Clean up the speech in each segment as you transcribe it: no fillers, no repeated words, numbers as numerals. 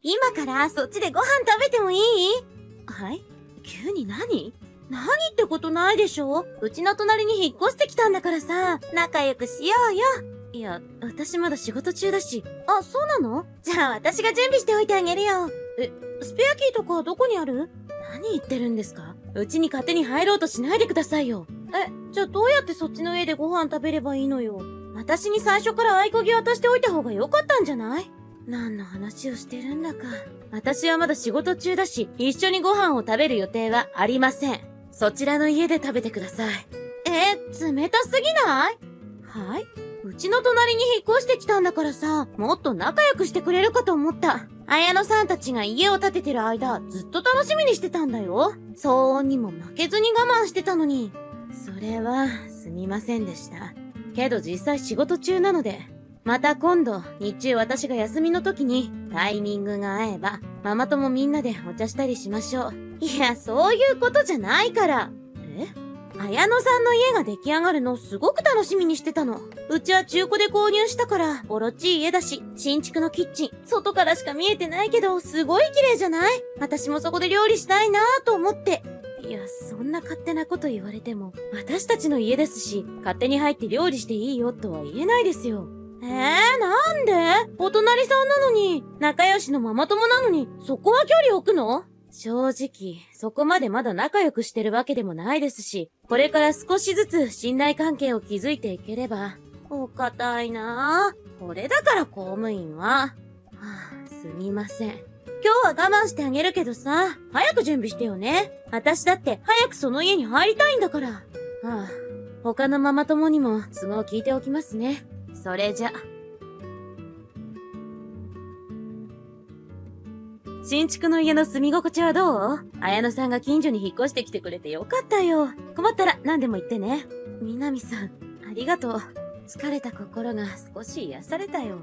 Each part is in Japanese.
今からそっちでご飯食べてもいい？はい？急に何ってことないでしょ？うちの隣に引っ越してきたんだからさ、仲良くしようよ。いや、私まだ仕事中だし。あ、そうなの？じゃあ私が準備しておいてあげるよ。スペアキーとかどこにある？何言ってるんですか？うちに勝手に入ろうとしないでくださいよ。じゃあどうやってそっちの家でご飯食べればいいのよ。私に最初から合鍵渡しておいた方が良かったんじゃない？何の話をしてるんだか。私はまだ仕事中だし、一緒にご飯を食べる予定はありません。そちらの家で食べてください。冷たすぎない？はい？うちの隣に引っ越してきたんだからさ、もっと仲良くしてくれるかと思った。綾野さんたちが家を建ててる間、ずっと楽しみにしてたんだよ。騒音にも負けずに我慢してたのに。それは、すみませんでした。けど実際仕事中なので、また今度、日中私が休みの時に、タイミングが合えば、ママ友みんなでお茶したりしましょう。いや、そういうことじゃないから。綾野さんの家が出来上がるのすごく楽しみにしてたの。うちは中古で購入したから、ボロっちい家だし、新築のキッチン、外からしか見えてないけど、すごい綺麗じゃない？私もそこで料理したいなぁと思って。いや、そんな勝手なこと言われても、私たちの家ですし、勝手に入って料理していいよとは言えないですよ。なんで？お隣さんなのに、仲良しのママ友なのに、そこは距離置くの？正直、そこまでまだ仲良くしてるわけでもないですし、これから少しずつ信頼関係を築いていければ。お堅いなぁ。これだから公務員は。すみません。今日は我慢してあげるけどさ、早く準備してよね。私だって早くその家に入りたいんだから。他のママ友にも都合聞いておきますね。それじゃ。新築の家の住み心地はどう？綾野さんが近所に引っ越してきてくれてよかったよ。困ったら何でも言ってね。南さん、ありがとう。疲れた心が少し癒されたよ。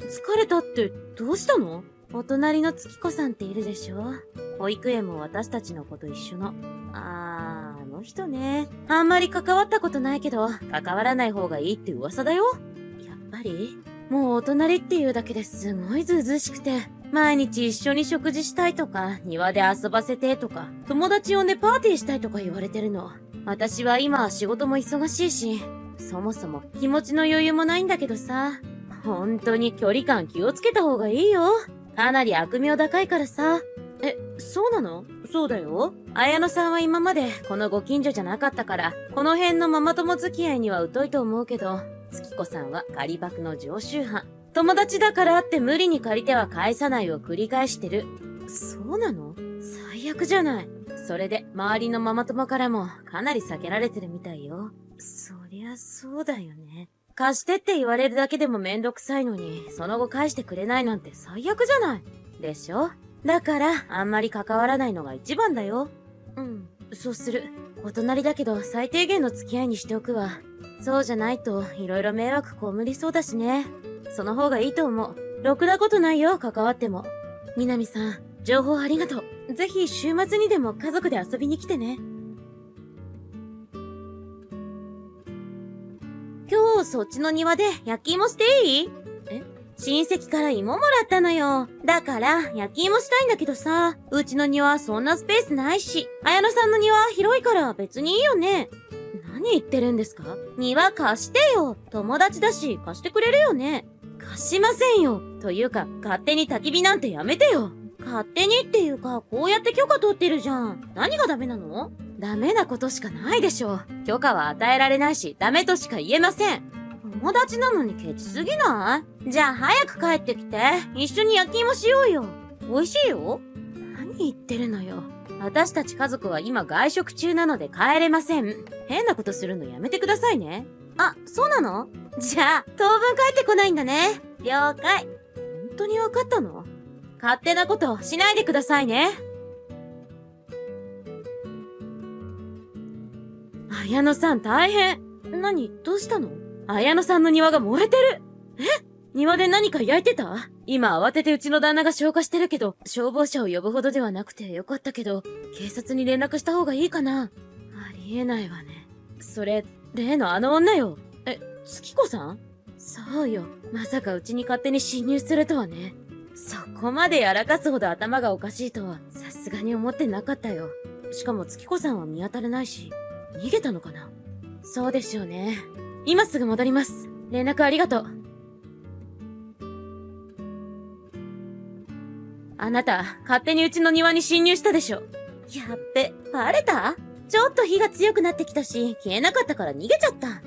疲れたってどうしたの？お隣の月子さんっているでしょ？保育園も私たちの子と一緒の。あの人ね。あんまり関わったことないけど、関わらない方がいいって噂だよ。やっぱり？もうお隣っていうだけですごいずうずうしくて。毎日一緒に食事したいとか、庭で遊ばせてとか、友達呼んでパーティーしたいとか言われてるの。私は今は仕事も忙しいし、そもそも気持ちの余裕もないんだけどさ。本当に距離感気をつけた方がいいよ。かなり悪名高いからさ。そうなの？そうだよ。綾野さんは今までこのご近所じゃなかったから、この辺のママ友付き合いには疎いと思うけど、月子さんは仮箱の常習犯。友達だからって無理に借りては返さないを繰り返してる。そうなの？最悪じゃない。それで周りのママ友からもかなり避けられてるみたいよ。そりゃそうだよね。貸してって言われるだけでもめんどくさいのに、その後返してくれないなんて最悪じゃない。でしょ？だからあんまり関わらないのが一番だよ。そうする。お隣だけど最低限の付き合いにしておくわ。そうじゃないと色々迷惑こむりそうだしね。その方がいいと思う。ろくなことないよ、関わっても。南さん、情報ありがとう。ぜひ週末にでも家族で遊びに来てね。今日そっちの庭で焼き芋していい？親戚から芋もらったのよ。だから焼き芋したいんだけどさ、うちの庭そんなスペースないし、綾野さんの庭広いから別にいいよね。何言ってるんですか？庭貸してよ。友達だし貸してくれるよね。貸しませんよ。というか、勝手に焚き火なんてやめてよ。勝手にっていうか、こうやって許可取ってるじゃん。何がダメなの？ダメなことしかないでしょ。許可は与えられないし、ダメとしか言えません。友達なのにケチすぎない？じゃあ早く帰ってきて。一緒に焼き芋しようよ。美味しいよ。何言ってるのよ。私たち家族は今外食中なので帰れません。変なことするのやめてくださいね。そうなの？じゃあ、当分帰ってこないんだね。了解。本当にわかったの？勝手なことしないでくださいね。綾野さん大変。どうしたの？綾野さんの庭が燃えてる。庭で何か焼いてた？今慌ててうちの旦那が消火してるけど、消防車を呼ぶほどではなくてよかったけど、警察に連絡した方がいいかな？ありえないわね。それ、例のあの女よ。月子さん？そうよ。まさかうちに勝手に侵入するとはね。そこまでやらかすほど頭がおかしいとは、さすがに思ってなかったよ。しかも月子さんは見当たらないし、逃げたのかな？そうでしょうね。今すぐ戻ります。連絡ありがとう。あなた、勝手にうちの庭に侵入したでしょ。やっべ、バレた？ちょっと火が強くなってきたし、消えなかったから逃げちゃった。あ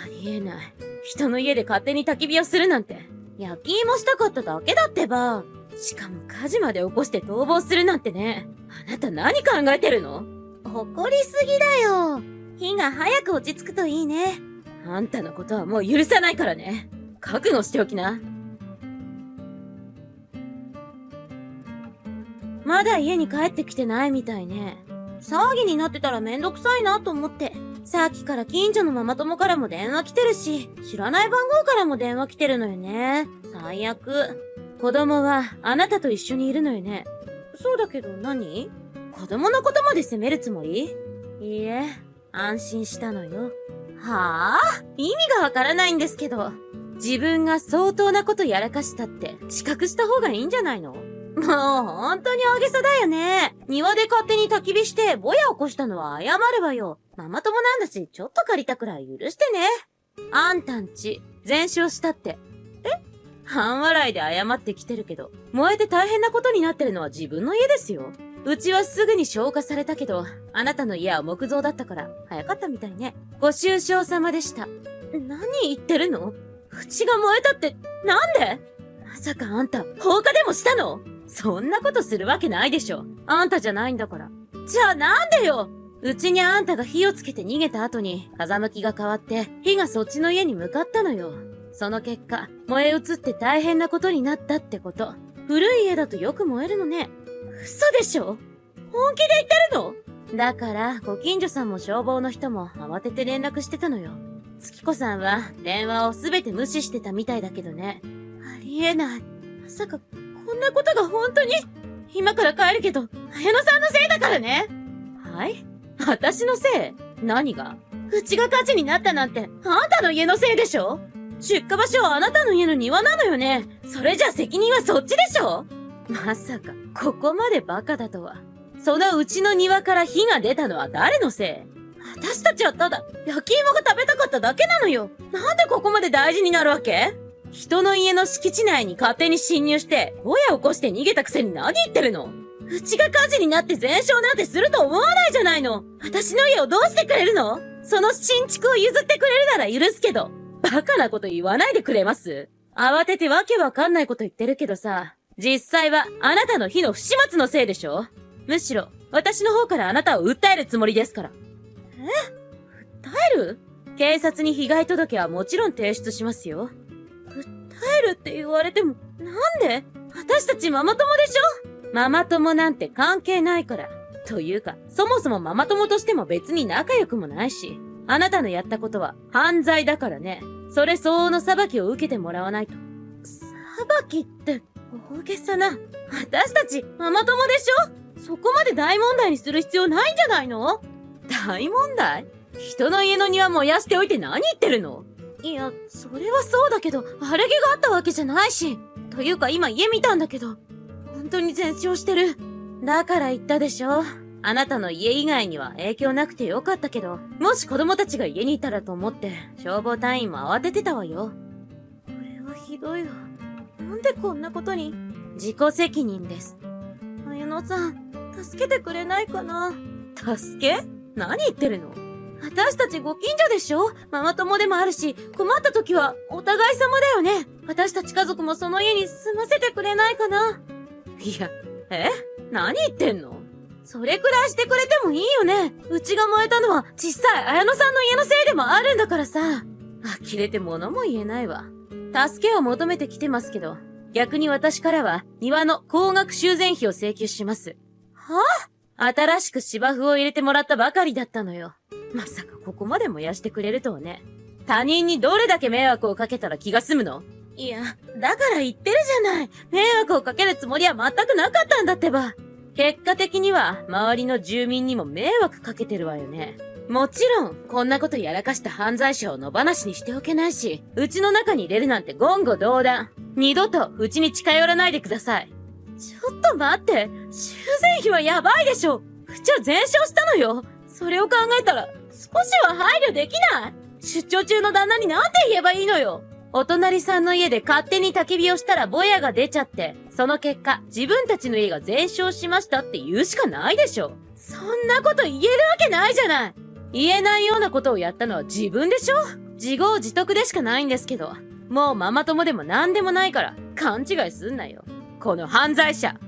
りえない。人の家で勝手に焚き火をするなんて。焼き芋したかっただけだってば。しかも火事まで起こして逃亡するなんてね。あなた何考えてるの？怒りすぎだよ。火が早く落ち着くといいね。あんたのことはもう許さないからね。覚悟しておきな。まだ家に帰ってきてないみたいね。騒ぎになってたらめんどくさいなと思って。さっきから近所のママ友からも電話来てるし、知らない番号からも電話来てるのよね。最悪。子供はあなたと一緒にいるのよね。そうだけど何？子供のことまで責めるつもり？いいえ、安心したのよ。はぁ？意味がわからないんですけど。自分が相当なことやらかしたって自覚した方がいいんじゃないの？もう本当に大げさだよね。庭で勝手に焚き火してぼや起こしたのは謝るわよ。ママ友なんだし、ちょっと借りたくらい許してね。あんたんち、全焼したって。半笑いで謝ってきてるけど、燃えて大変なことになってるのは自分の家ですよ。うちはすぐに消火されたけど、あなたの家は木造だったから早かったみたいね。ご愁傷様でした。何言ってるの？うちが燃えたって、なんで？まさかあんた、放火でもしたの？そんなことするわけないでしょ。あんたじゃないんだから。じゃあなんでよ！うちにあんたが火をつけて逃げた後に風向きが変わって火がそっちの家に向かったのよ。その結果、燃え移って大変なことになったってこと。古い家だとよく燃えるのね。嘘でしょ？本気で言ってるの？だから、ご近所さんも消防の人も慌てて連絡してたのよ。月子さんは電話をすべて無視してたみたいだけどね。ありえない。まさか、こんなことが本当に？今から帰るけど、綾乃さんのせいだからね。はい？私のせい？何が？うちが火事になったなんて、あんたの家のせいでしょ？出火場所はあなたの家の庭なのよね。それじゃ責任はそっちでしょ？まさか、ここまでバカだとは。そのうちの庭から火が出たのは誰のせい？私たちはただ、焼き芋が食べたかっただけなのよ。なんでここまで大事になるわけ？人の家の敷地内に勝手に侵入して、ぼや起こして逃げたくせに何言ってるの？うちが火事になって全焼なんてすると思わないじゃないの。私の家をどうしてくれるの？その新築を譲ってくれるなら許すけど、バカなこと言わないでくれます？慌ててわけわかんないこと言ってるけどさ、実際はあなたの火の不始末のせいでしょ？むしろ、私の方からあなたを訴えるつもりですから。訴える？警察に被害届はもちろん提出しますよ。訴えるって言われても、なんで？私たちママ友でしょ？ママ友なんて関係ないから。というか、そもそもママ友としても別に仲良くもないし、あなたのやったことは犯罪だからね。それ相応の裁きを受けてもらわないと。裁きって、大げさな。私たちママ友でしょ？そこまで大問題にする必要ないんじゃないの？大問題？人の家の庭燃やしておいて何言ってるの？いや、それはそうだけど、晴れ着があったわけじゃないし。というか今家見たんだけど、本当に全焼してる。だから言ったでしょ。あなたの家以外には影響なくてよかったけど、もし子供たちが家にいたらと思って、消防隊員も慌ててたわよ。これはひどいわ。なんでこんなことに？自己責任です。綾乃さん、助けてくれないかな？助け？何言ってるの？私たちご近所でしょ？ママ友でもあるし、困った時はお互い様だよね。私たち家族もその家に住ませてくれないかな？いや、何言ってんの？それくらいしてくれてもいいよね。うちが燃えたのは実際綾乃さんの家のせいでもあるんだからさ。呆れて物も言えないわ。助けを求めてきてますけど、逆に私からは庭の高額修繕費を請求します。はぁ？新しく芝生を入れてもらったばかりだったのよ。まさかここまで燃やしてくれるとはね。他人にどれだけ迷惑をかけたら気が済むの？いや、だから言ってるじゃない。迷惑をかけるつもりは全くなかったんだってば。結果的には周りの住民にも迷惑かけてるわよね。もちろん、こんなことやらかした犯罪者を野放しにしておけないし、うちの中に入れるなんて言語道断。二度とうちに近寄らないでください。ちょっと待って。修繕費はやばいでしょ。うちは全焼したのよ。それを考えたら、少しは配慮できない？出張中の旦那になんて言えばいいのよ。お隣さんの家で勝手に焚き火をしたらボヤが出ちゃって、その結果、自分たちの家が全焼しましたって言うしかないでしょ。そんなこと言えるわけないじゃない。言えないようなことをやったのは自分でしょ。自業自得でしかないんですけど、もうママ友でも何でもないから勘違いすんなよ。この犯罪者。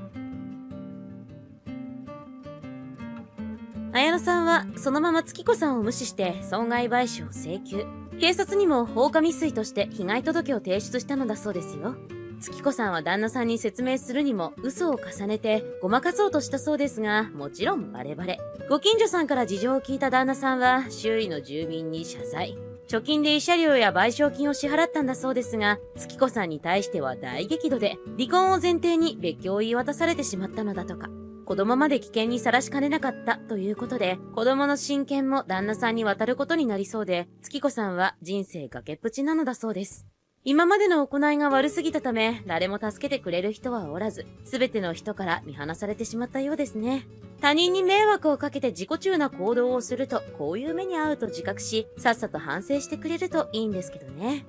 綾乃さんはそのまま月子さんを無視して損害賠償を請求。警察にも放火未遂として被害届を提出したのだそうですよ。月子さんは旦那さんに説明するにも嘘を重ねてごまかそうとしたそうですが、もちろんバレバレ。ご近所さんから事情を聞いた旦那さんは周囲の住民に謝罪。貯金で慰謝料や賠償金を支払ったんだそうですが、月子さんに対しては大激怒で、離婚を前提に別居を言い渡されてしまったのだとか。子供まで危険にさらしかねなかったということで、子供の親権も旦那さんに渡ることになりそうで、月子さんは人生崖っぷちなのだそうです。今までの行いが悪すぎたため、誰も助けてくれる人はおらず、すべての人から見放されてしまったようですね。他人に迷惑をかけて自己中な行動をすると、こういう目に遭うと自覚し、さっさと反省してくれるといいんですけどね。